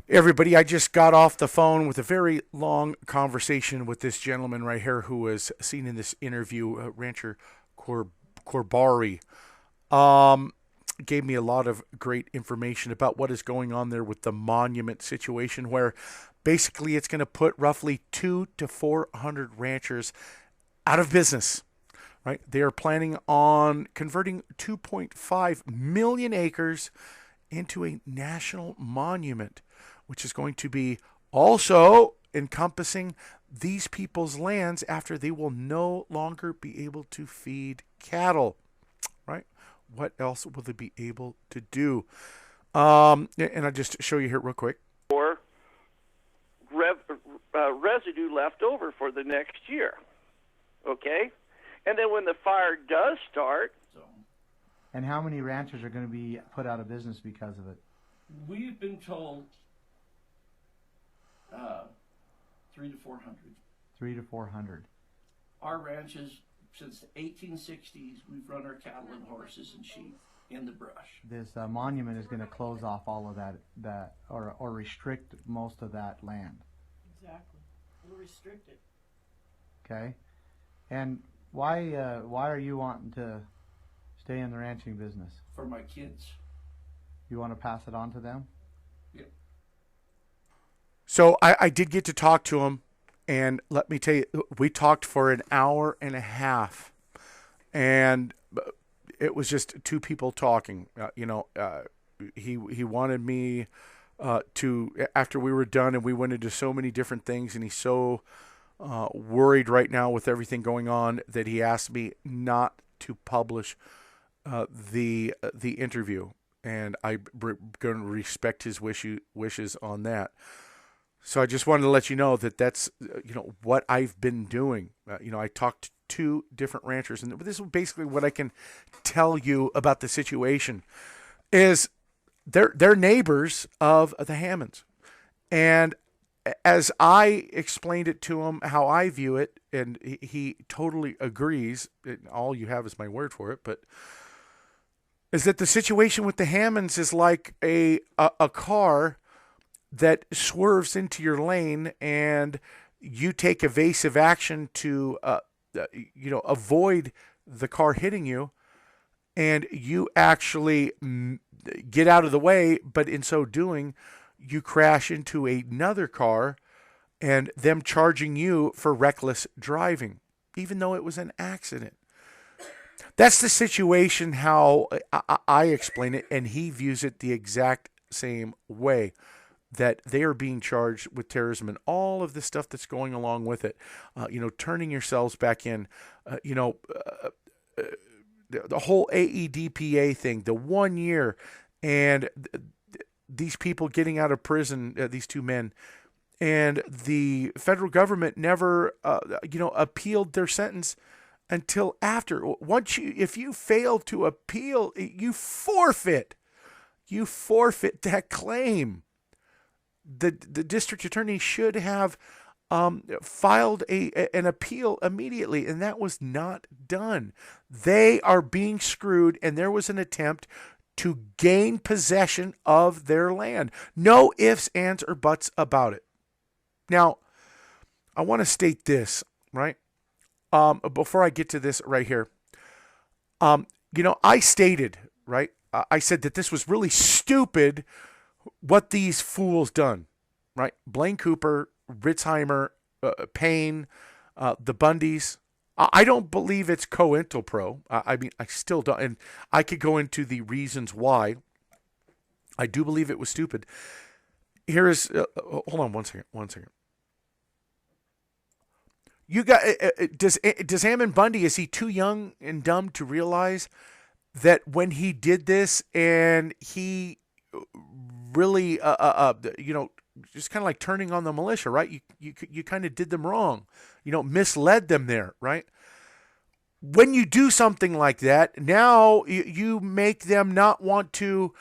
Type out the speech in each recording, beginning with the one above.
Everybody, I just got off the phone with a very long conversation with this gentleman right here who was seen in this interview, Rancher Corbari. Um, Gave me a lot of great information about what is going on there with the monument situation, where basically it's going to put roughly 2 to 400 ranchers out of business. Right? They are planning on converting 2.5 million acres into a national monument, which is going to be also encompassing these people's lands after they will no longer be able to feed cattle. Right? What else will they be able to do? And I'll just show you here real quick. Or residue left over for the next year. Okay? And then when the fire does start. And how many ranchers are going to be put out of business because of it? We've been told 3 to 400. 3 to 400. Our ranches, since the 1860s, we've run our cattle and horses and sheep in the brush. This monument is going to close off all of that or restrict most of that land. Exactly. It'll restrict it. Okay. And why are you wanting to stay in the ranching business? For my kids. You want to pass it on to them? Yep. So I did get to talk to him, and let me tell you, we talked for an hour and a half, and it was just two people talking. He wanted me to, after we were done, and we went into so many different things, and he's so worried right now with everything going on that he asked me not to publish the interview, and I'm going to respect his wishes on that. So I just wanted to let you know that that's what I've been doing. I talked to two different ranchers, and this is basically what I can tell you about the situation. Is they're neighbors of the Hammonds, and as I explained it to him, how I view it, and he totally agrees. All you have is my word for it, but is that the situation with the Hammonds is like a car that swerves into your lane, and you take evasive action to avoid the car hitting you, and you actually get out of the way, but in so doing, you crash into another car and them charging you for reckless driving, even though it was an accident. That's the situation how I explain it, and he views it the exact same way, that they are being charged with terrorism and all of the stuff that's going along with it. Turning yourselves back in, the whole AEDPA thing, the 1 year, and these people getting out of prison, these two men, and the federal government never, appealed their sentence until after. If you fail to appeal, you forfeit that claim. The district attorney should have filed an appeal immediately, and that was not done. They are being screwed, and there was an attempt to gain possession of their land. No ifs, ands, or buts about it. Now, I want to state this, right? Before I get to this right here, I stated, right? I said that this was really stupid what these fools done, right? Blaine Cooper, Ritzheimer, Payne, the Bundys. I don't believe it's COINTELPRO. I still don't. And I could go into the reasons why. I do believe it was stupid. Here is, hold on one second. You got, does Ammon Bundy, is he too young and dumb to realize that when he did this and he really, just kind of like turning on the militia, right? You kind of did them wrong, misled them there, right? When you do something like that, now you make them not want to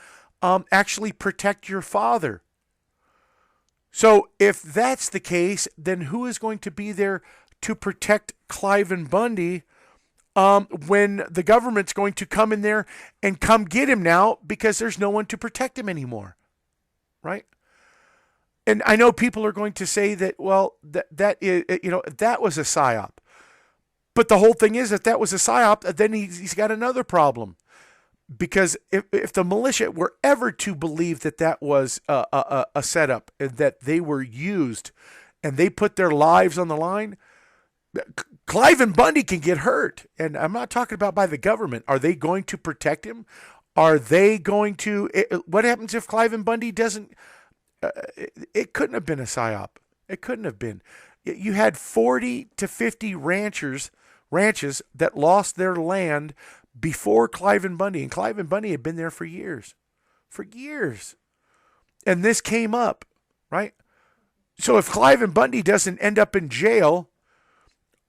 actually protect your father. So if that's the case, then who is going to be there to protect Cliven Bundy when the government's going to come in there and come get him now because there's no one to protect him anymore, right? And I know people are going to say that, well, that is, that was a psyop. But the whole thing is, if that was a psyop, then he's got another problem. Because if the militia were ever to believe that that was a setup and that they were used and they put their lives on the line, Clive and Bundy can get hurt. And I'm not talking about by the government. Are they going to protect him? Are they going to... What happens if Clive and Bundy doesn't... it couldn't have been a psyop. It couldn't have been. You had 40 to 50 ranches that lost their land before Clive and Bundy. And Clive and Bundy had been there for years. For years. And this came up, right? So if Clive and Bundy doesn't end up in jail,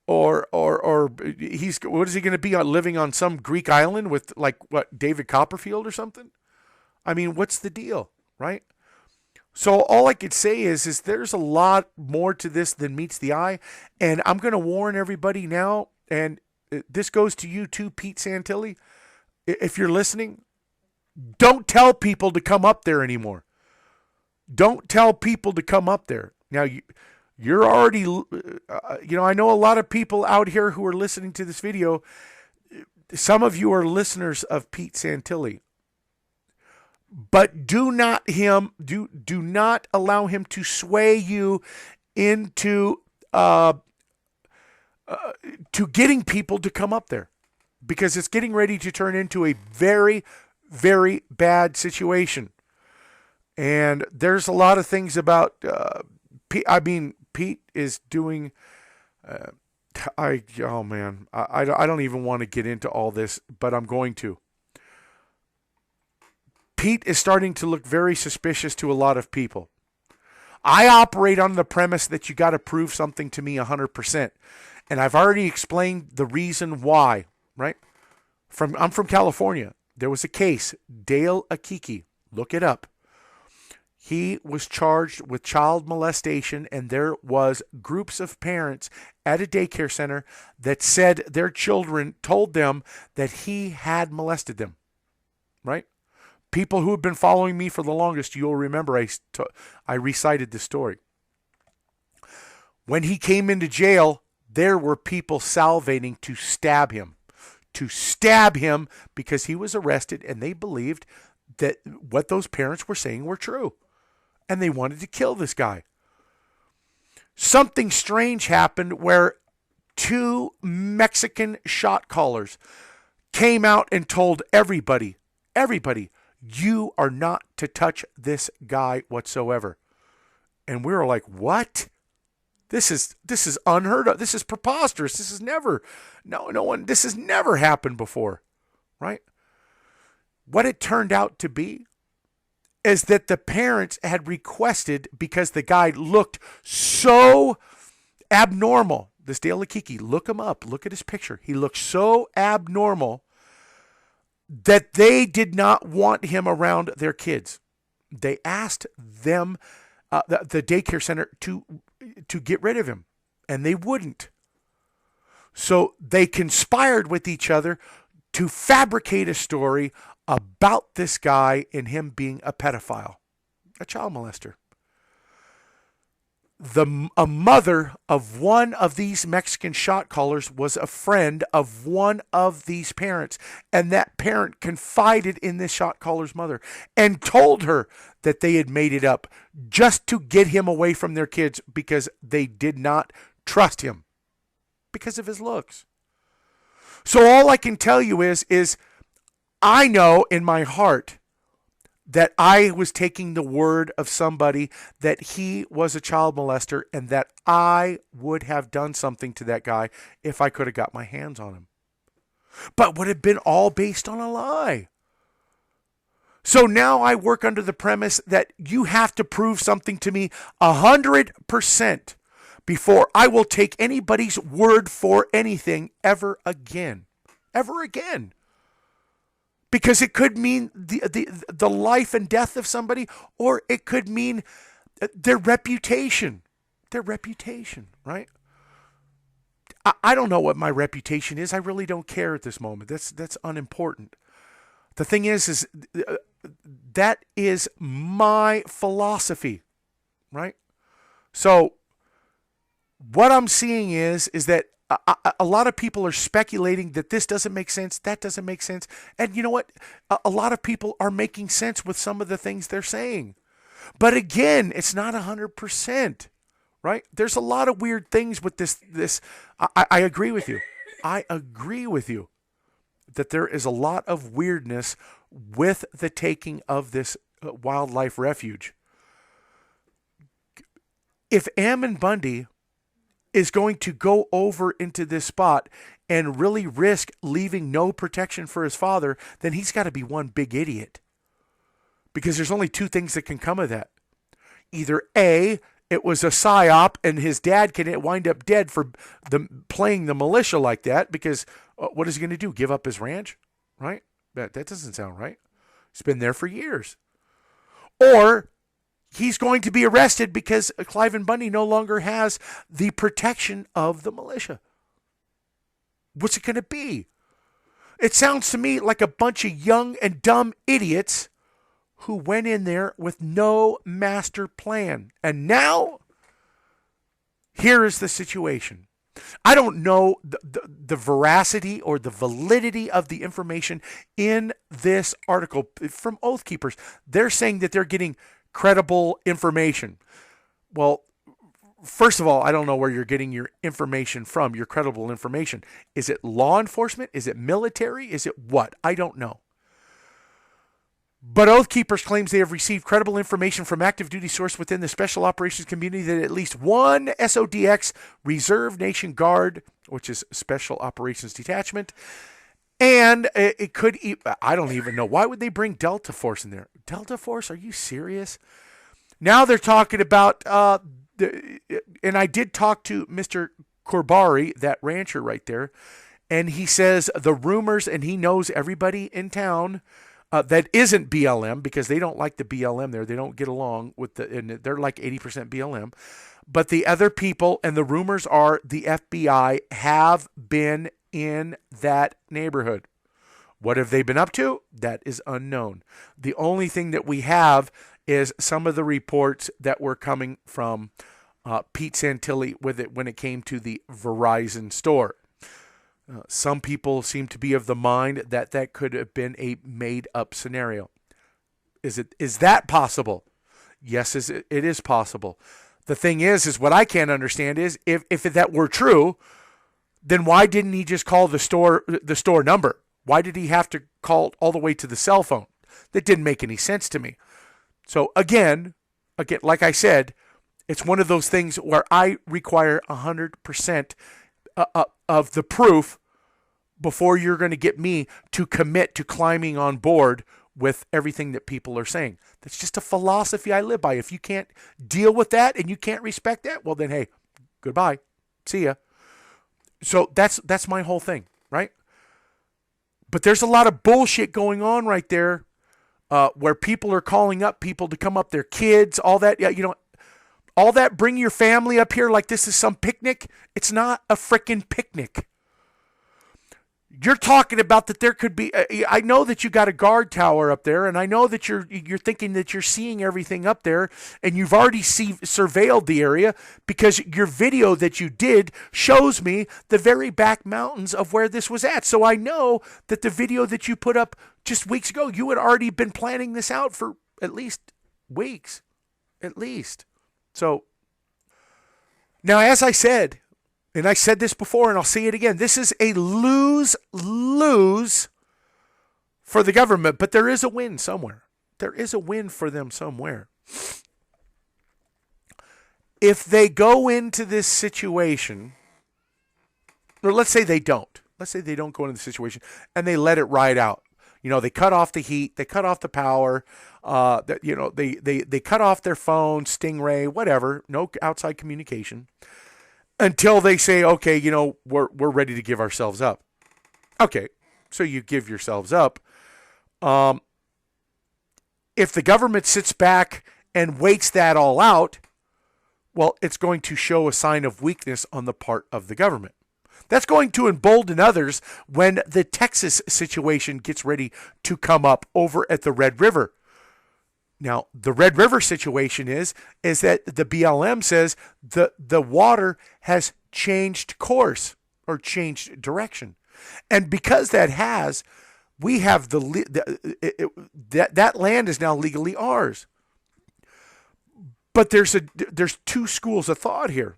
or he's, what is he going to be on, living on some Greek island with, like, what, David Copperfield or something? I mean, what's the deal, right? So all I could say is there's a lot more to this than meets the eye. And I'm going to warn everybody now, and this goes to you too, Pete Santilli. If you're listening, don't tell people to come up there anymore. Don't tell people to come up there. Now, you're already, I know a lot of people out here who are listening to this video. Some of you are listeners of Pete Santilli. But do not allow him to sway you into to getting people to come up there, because it's getting ready to turn into a very, very bad situation. And there's a lot of things about Pete is doing. I don't even want to get into all this, but I'm going to. Pete is starting to look very suspicious to a lot of people. I operate on the premise that you got to prove something to me 100%. And I've already explained the reason why, right? I'm from California. There was a case, Dale Akiki. Look it up. He was charged with child molestation, and there was groups of parents at a daycare center that said their children told them that he had molested them, right? People who have been following me for the longest, you'll remember I recited this story. When he came into jail, there were people salivating to stab him because he was arrested, and they believed that what those parents were saying were true. And they wanted to kill this guy. Something strange happened where 2 Mexican shot callers came out and told everybody, you are not to touch this guy whatsoever. And we were like, what? This is unheard of. This is preposterous. This has never happened before, right? What it turned out to be is that the parents had requested, because the guy looked so abnormal. This Dale Akiki, look him up. Look at his picture. He looked so abnormal that they did not want him around their kids. They asked them, the daycare center, to get rid of him, and they wouldn't. So they conspired with each other to fabricate a story about this guy and him being a pedophile, a child molester. A mother of one of these Mexican shot callers was a friend of one of these parents, and that parent confided in this shot caller's mother and told her that they had made it up just to get him away from their kids, because they did not trust him because of his looks. So all I can tell you is I know in my heart that I was taking the word of somebody that he was a child molester, and that I would have done something to that guy if I could have got my hands on him. But would have been all based on a lie. So now I work under the premise that you have to prove something to me 100% before I will take anybody's word for anything ever again. Ever again. Because it could mean the life and death of somebody, or it could mean their reputation. Their reputation, right? I don't know what my reputation is. I really don't care at this moment. That's unimportant. The thing is that is my philosophy, right? So what I'm seeing is that a lot of people are speculating that this doesn't make sense, that doesn't make sense. And you know what? A lot of people are making sense with some of the things they're saying. But again, it's not 100%, right? There's a lot of weird things with this. I agree with you. I agree with you that there is a lot of weirdness with the taking of this wildlife refuge. If Ammon Bundy is going to go over into this spot and really risk leaving no protection for his father, then he's got to be one big idiot. Because there's only two things that can come of that. Either A, it was a psyop and his dad can wind up dead for playing the militia like that, because what is he going to do? Give up his ranch? Right? That doesn't sound right. He's been there for years. Or he's going to be arrested because Cliven Bundy no longer has the protection of the militia. What's it going to be? It sounds to me like a bunch of young and dumb idiots who went in there with no master plan. And now, here is the situation. I don't know the veracity or the validity of the information in this article from Oath Keepers. They're saying that they're getting credible information. Well, first of all, I don't know where you're getting your information from, your credible information. Is it law enforcement? Is it military? Is it what? I don't know. But Oath Keepers claims they have received credible information from active duty source within the special operations community that at least one SODX Reserve Nation Guard, which is Special Operations Detachment, and it could, I don't even know. Why would they bring Delta Force in there? Delta Force? Are you serious? Now they're talking about, and I did talk to Mr. Corbari, that rancher right there, and he says the rumors, and he knows everybody in town that isn't BLM, because they don't like the BLM there. They don't get along with and they're like 80% BLM. But the other people, and the rumors are the FBI have been in that neighborhood. What have they been up to? That is unknown. The only thing that we have is some of the reports that were coming from Pete Santilli when it came to the Verizon store. Some people seem to be of the mind that that could have been a made-up scenario. Is that possible? Yes, it is possible. The thing is what I can't understand is if that were true, then why didn't he just call the store number? Why did he have to call all the way to the cell phone? That didn't make any sense to me. So again, like I said, it's one of those things where I require 100% of the proof before you're going to get me to commit to climbing on board with everything that people are saying. That's just a philosophy I live by. If you can't deal with that and you can't respect that, well then, hey, goodbye. See ya. So that's my whole thing, right? But there's a lot of bullshit going on right there where people are calling up people to come up, their kids, all that. Yeah, all that, bring your family up here like this is some picnic. It's not a frickin' picnic. You're talking about that there could be, I know that you got a guard tower up there, and I know that you're thinking that you're seeing everything up there, and you've already surveilled the area because your video that you did shows me the very back mountains of where this was at. So I know that the video that you put up just weeks ago, you had already been planning this out for at least weeks, at least. So now, as I said, and I said this before and I'll say it again, this is a lose-lose for the government, but there is a win somewhere. There is a win for them somewhere. If they go into this situation, or let's say they don't. Let's say they don't go into the situation and they let it ride out. They cut off the heat, they cut off the power, they cut off their phone, Stingray, whatever, no outside communication. Until they say, okay, we're ready to give ourselves up. Okay, so you give yourselves up. If the government sits back and waits that all out, well, it's going to show a sign of weakness on the part of the government. That's going to embolden others when the Texas situation gets ready to come up over at the Red River. Now, the Red River situation is that the BLM says the water has changed course or changed direction. And because that has, we have that land is now legally ours. But there's two schools of thought here.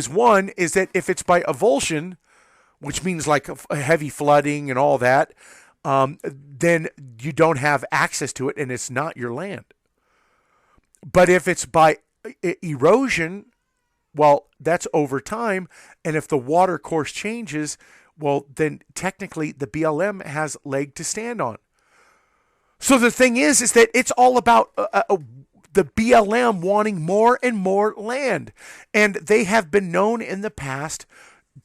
One is that if it's by avulsion, which means like a heavy flooding and all that, then you don't have access to it and it's not your land. But if it's by erosion, well, that's over time. And if the water course changes, well, then technically the BLM has leg to stand on. So the thing is that it's all about the BLM wanting more and more land. And they have been known in the past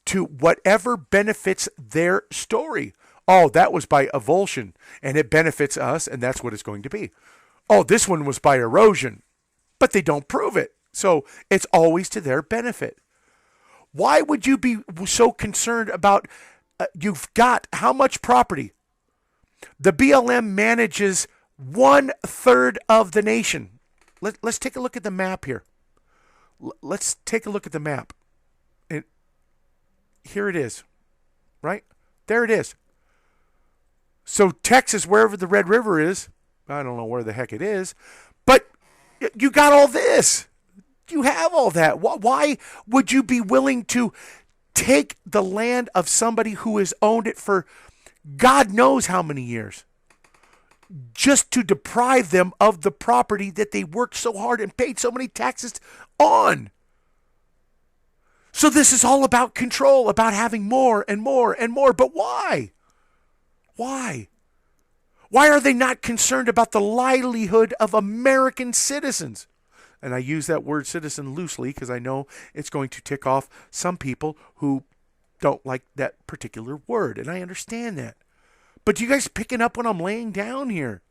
to whatever benefits their story. Oh, that was by avulsion, and it benefits us, and that's what it's going to be. Oh, this one was by erosion, but they don't prove it. So it's always to their benefit. Why would you be so concerned about, you've got how much property? The BLM manages 1/3 of the nation. Let's take a look at the map here. Let's take a look at the map. And here it is, right? There it is. So Texas, wherever the Red River is, I don't know where the heck it is, but you got all this. You have all that. Why would you be willing to take the land of somebody who has owned it for God knows how many years, just to deprive them of the property that they worked so hard and paid so many taxes on? So this is all about control, about having more and more and more. But why? Why? Why are they not concerned about the livelihood of American citizens? And I use that word citizen loosely because I know it's going to tick off some people who don't like that particular word. And I understand that. But you guys picking up what I'm laying down here?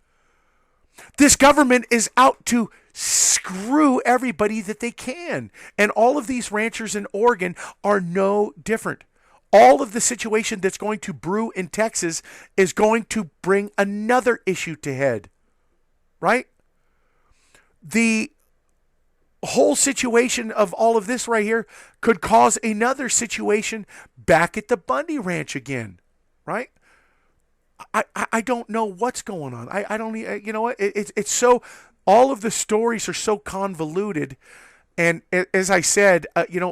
This government is out to screw everybody that they can. And all of these ranchers in Oregon are no different. All of the situation that's going to brew in Texas is going to bring another issue to head, right? The whole situation of all of this right here could cause another situation back at the Bundy Ranch again, right? I don't know what's going on. I don't, you know what? It's so, all of the stories are so convoluted. And as I said,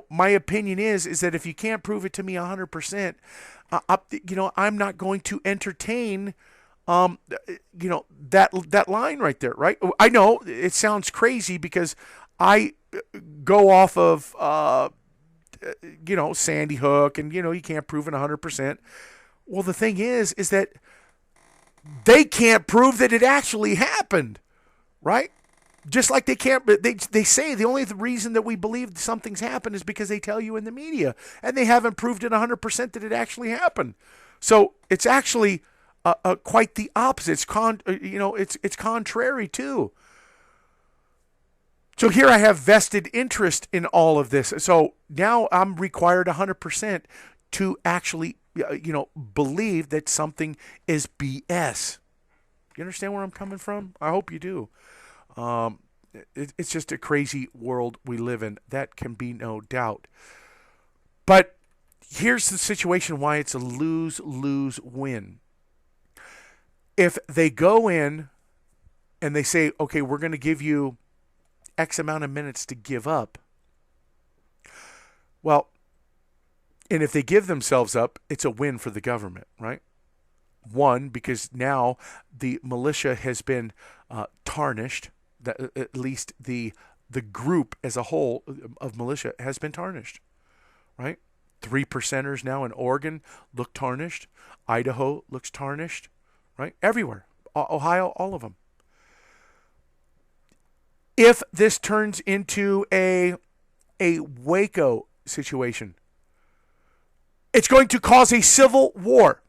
my opinion is that if you can't prove it to me 100%, I'm not going to entertain, that line right there, right? I know it sounds crazy because I go off of, Sandy Hook and, you can't prove it 100%. Well, the thing is that they can't prove that it actually happened, right? Just like they can't, they say the only reason that we believe something's happened is because they tell you in the media, and they haven't proved it 100% that it actually happened. So it's actually quite the opposite. It's contrary too. So here I have vested interest in all of this. So now I'm required 100% to actually, believe that something is BS. You understand where I'm coming from? I hope you do. It's just a crazy world we live in. That can be no doubt. But here's the situation why it's a lose-lose win. If they go in and they say, okay, we're going to give you X amount of minutes to give up. Well, and if they give themselves up, it's a win for the government, right? One, because now the militia has been tarnished. That at least the group as a whole of militia has been tarnished, right? 3%ers now in Oregon look tarnished. Idaho looks tarnished, right? Everywhere. Ohio, all of them. If this turns into a Waco situation, it's going to cause a civil war.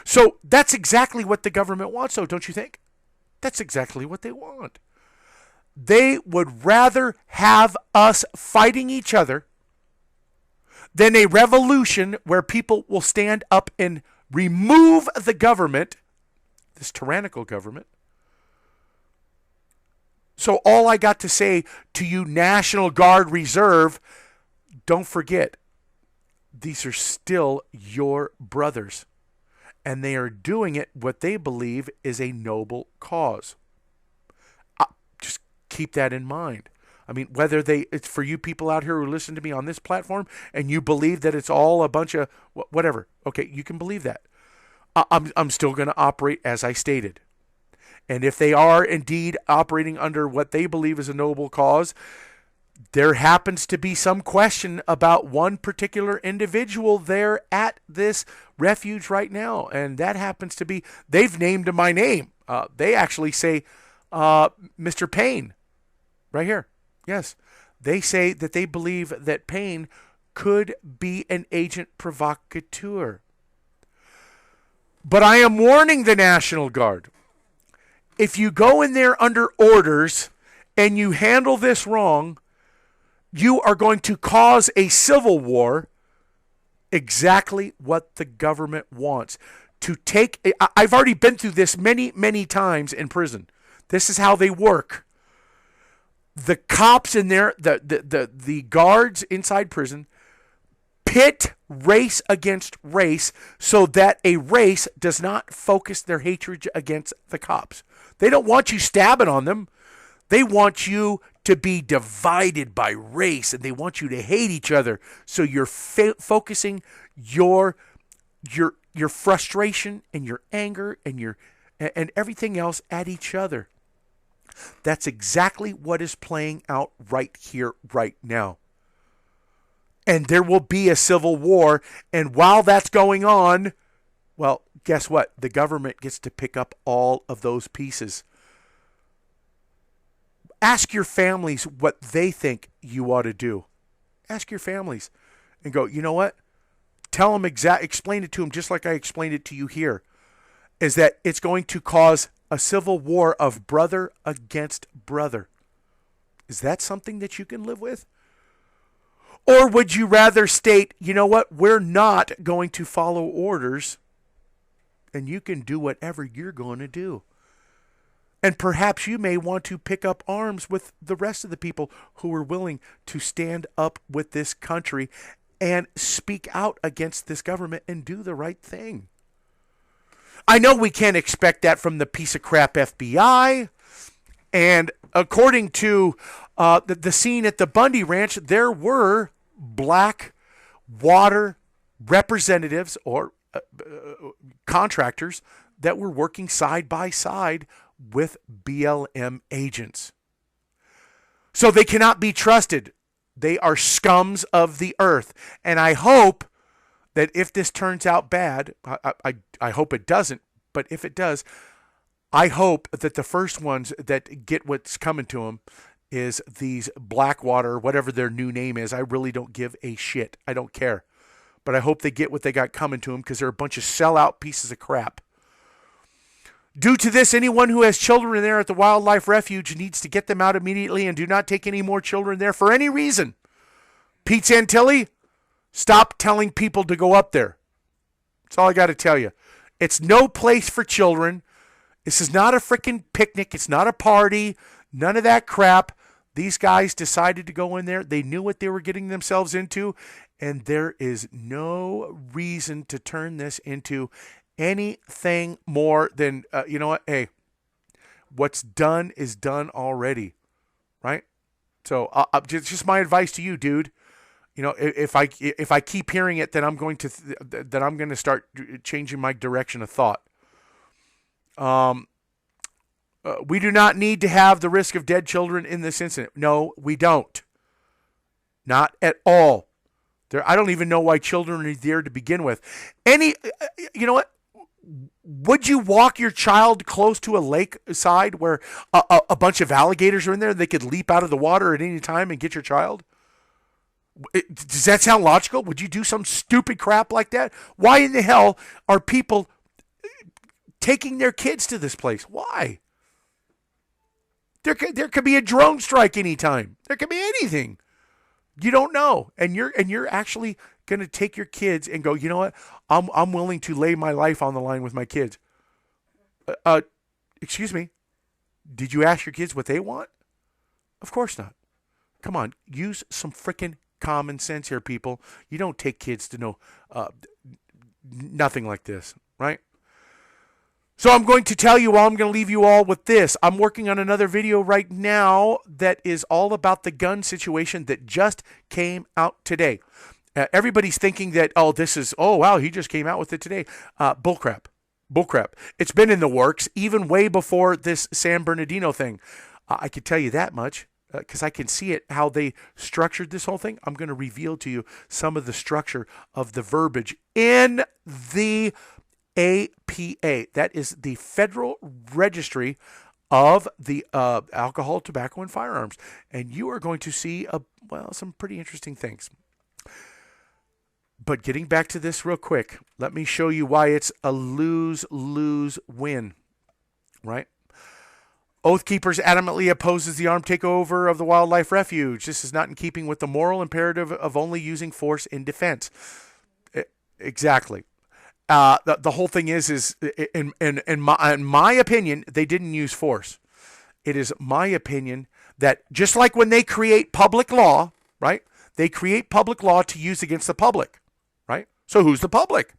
So that's exactly what the government wants, though, don't you think? That's exactly what they want. They would rather have us fighting each other than a revolution where people will stand up and remove the government, this tyrannical government, So all I got to say to you, National Guard Reserve, don't forget, these are still your brothers. And they are doing it what they believe is a noble cause. Just keep that in mind. I mean, whether it's for you people out here who listen to me on this platform and you believe that it's all a bunch of whatever. Okay, you can believe that. I'm still going to operate as I stated. And if they are indeed operating under what they believe is a noble cause, there happens to be some question about one particular individual there at this refuge right now. And that happens to be, they've named my name. They actually say, Mr. Payne, right here. Yes. They say that they believe that Payne could be an agent provocateur. But I am warning the National Guard. If you go in there under orders and you handle this wrong, you are going to cause a civil war, exactly what the government wants. I've already been through this many, many times in prison. This is how they work. The cops in there, the guards inside prison, pit race against race so that a race does not focus their hatred against the cops. They don't want you stabbing on them. They want you to be divided by race, and they want you to hate each other. So you're focusing your frustration and your anger and everything else at each other. That's exactly what is playing out right here, right now. And there will be a civil war. And while that's going on, well, guess what? The government gets to pick up all of those pieces. Ask your families what they think you ought to do. Ask your families and go, you know what? Tell them explain it to them just like I explained it to you here. Is that it's going to cause a civil war of brother against brother. Is that something that you can live with? Or would you rather state, you know what? We're not going to follow orders, and you can do whatever you're going to do. And perhaps you may want to pick up arms with the rest of the people who are willing to stand up with this country and speak out against this government and do the right thing. I know we can't expect that from the piece of crap FBI. And according to the scene at the Bundy Ranch, there were black water representatives or contractors that were working side by side with BLM agents. So they cannot be trusted. They are scums of the earth. And I hope that if this turns out bad, I hope it doesn't, but if it does, I hope that the first ones that get what's coming to them is these Blackwater, whatever their new name is. I really don't give a shit. I don't care. But I hope they get what they got coming to them because they're a bunch of sellout pieces of crap. Due to this, anyone who has children there at the wildlife refuge needs to get them out immediately and do not take any more children there for any reason. Pete Santilli, stop telling people to go up there. That's all I got to tell you. It's no place for children. This is not a freaking picnic. It's not a party. None of that crap. These guys decided to go in there. They knew what they were getting themselves into. And there is no reason to turn this into anything more than, you know what? Hey, what's done is done already. Right? So just my advice to you, dude. You know, if I keep hearing it, then I'm going to start changing my direction of thought. We do not need to have the risk of dead children in this incident. No, we don't. Not at all. I don't even know why children are there to begin with. You know what? Would you walk your child close to a lake side where a bunch of alligators are in there? They could leap out of the water at any time and get your child? Does that sound logical? Would you do some stupid crap like that? Why in the hell are people taking their kids to this place? Why? There could be a drone strike anytime. There could be anything. You don't know, and you're actually going to take your kids and go, you know what? I'm willing to lay my life on the line with my kids. Excuse me. Did you ask your kids what they want? Of course not. Come on, use some freaking common sense here, people. You don't take kids to know nothing like this, right? So I'm going to tell you all, I'm going to leave you all with this. I'm working on another video right now that is all about the gun situation that just came out today. Everybody's thinking that, oh, wow, he just came out with it today. Bullcrap. It's been in the works even way before this San Bernardino thing. I can tell you that much because I can see it, how they structured this whole thing. I'm going to reveal to you some of the structure of the verbiage in the APA. That is the Federal Registry of the Alcohol, Tobacco, and Firearms. And you are going to see, some pretty interesting things. But getting back to this real quick, let me show you why it's a lose-lose win, right? Oath Keepers adamantly opposes the armed takeover of the wildlife refuge. This is not in keeping with the moral imperative of only using force in defense. Exactly. The whole thing is in my opinion, they didn't use force. It is my opinion that just like when they create public law, right? They create public law to use against the public, right? So who's the public?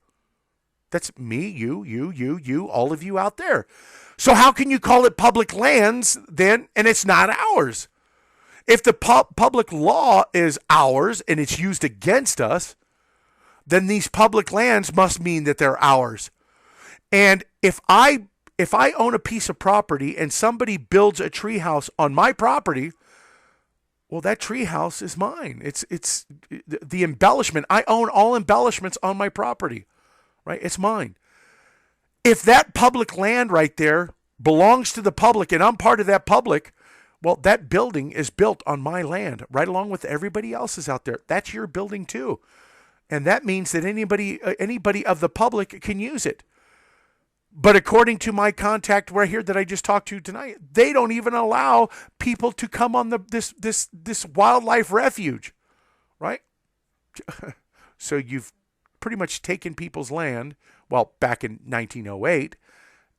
That's me, you, all of you out there. So how can you call it public lands then, and it's not ours? If the public law is ours and it's used against us, then these public lands must mean that they're ours. And if I own a piece of property and somebody builds a treehouse on my property, well, that treehouse is mine. It's the embellishment. I own all embellishments on my property, right? It's mine. If that public land right there belongs to the public and I'm part of that public, well, that building is built on my land right along with everybody else's out there. That's your building too. And that means that anybody of the public can use it. But according to my contact right here that I just talked to tonight, they don't even allow people to come on this wildlife refuge, right? So you've pretty much taken people's land, well, back in 1908,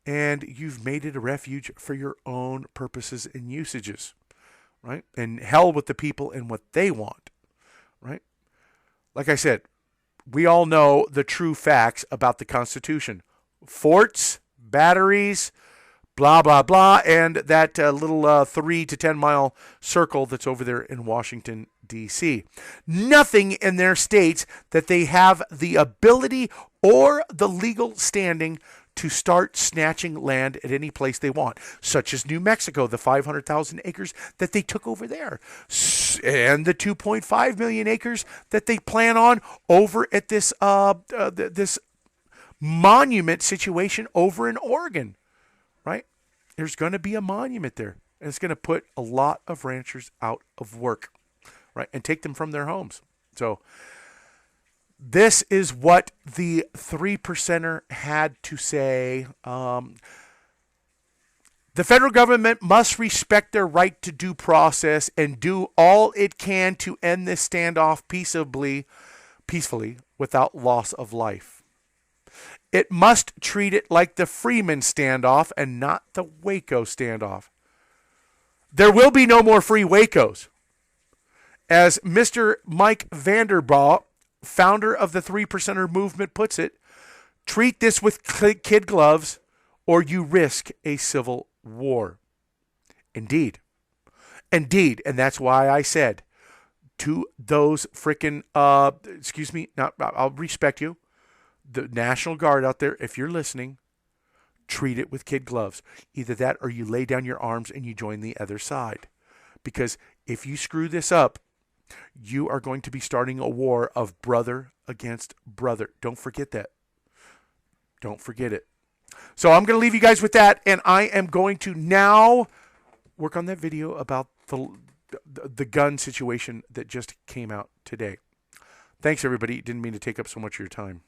and you've made it a refuge for your own purposes and usages, right? And hell with the people and what they want, right? Like I said, we all know the true facts about the Constitution. Forts, batteries, blah, blah, blah, and that little 3 to 10 mile circle that's over there in Washington, D.C. Nothing in there states that they have the ability or the legal standing to start snatching land at any place they want, such as New Mexico, the 500,000 acres that they took over there, and the 2.5 million acres that they plan on over at this this monument situation over in Oregon, right? There's going to be a monument there, and it's going to put a lot of ranchers out of work, right, and take them from their homes. So this is what the 3%er had to say. The federal government must respect their right to due process and do all it can to end this standoff peacefully without loss of life. It must treat it like the Freeman standoff and not the Waco standoff. There will be no more free Wacos. As Mr. Mike Vanderbaugh, founder of the 3%er movement, puts it, treat this with kid gloves or you risk a civil war. Indeed. And that's why I said to those frickin', I'll respect you, the National Guard out there, if you're listening, treat it with kid gloves. Either that or you lay down your arms and you join the other side. Because if you screw this up, you are going to be starting a war of brother against brother. Don't forget that. Don't forget it. So I'm going to leave you guys with that, and I am going to now work on that video about the gun situation that just came out today. Thanks, everybody. Didn't mean to take up so much of your time.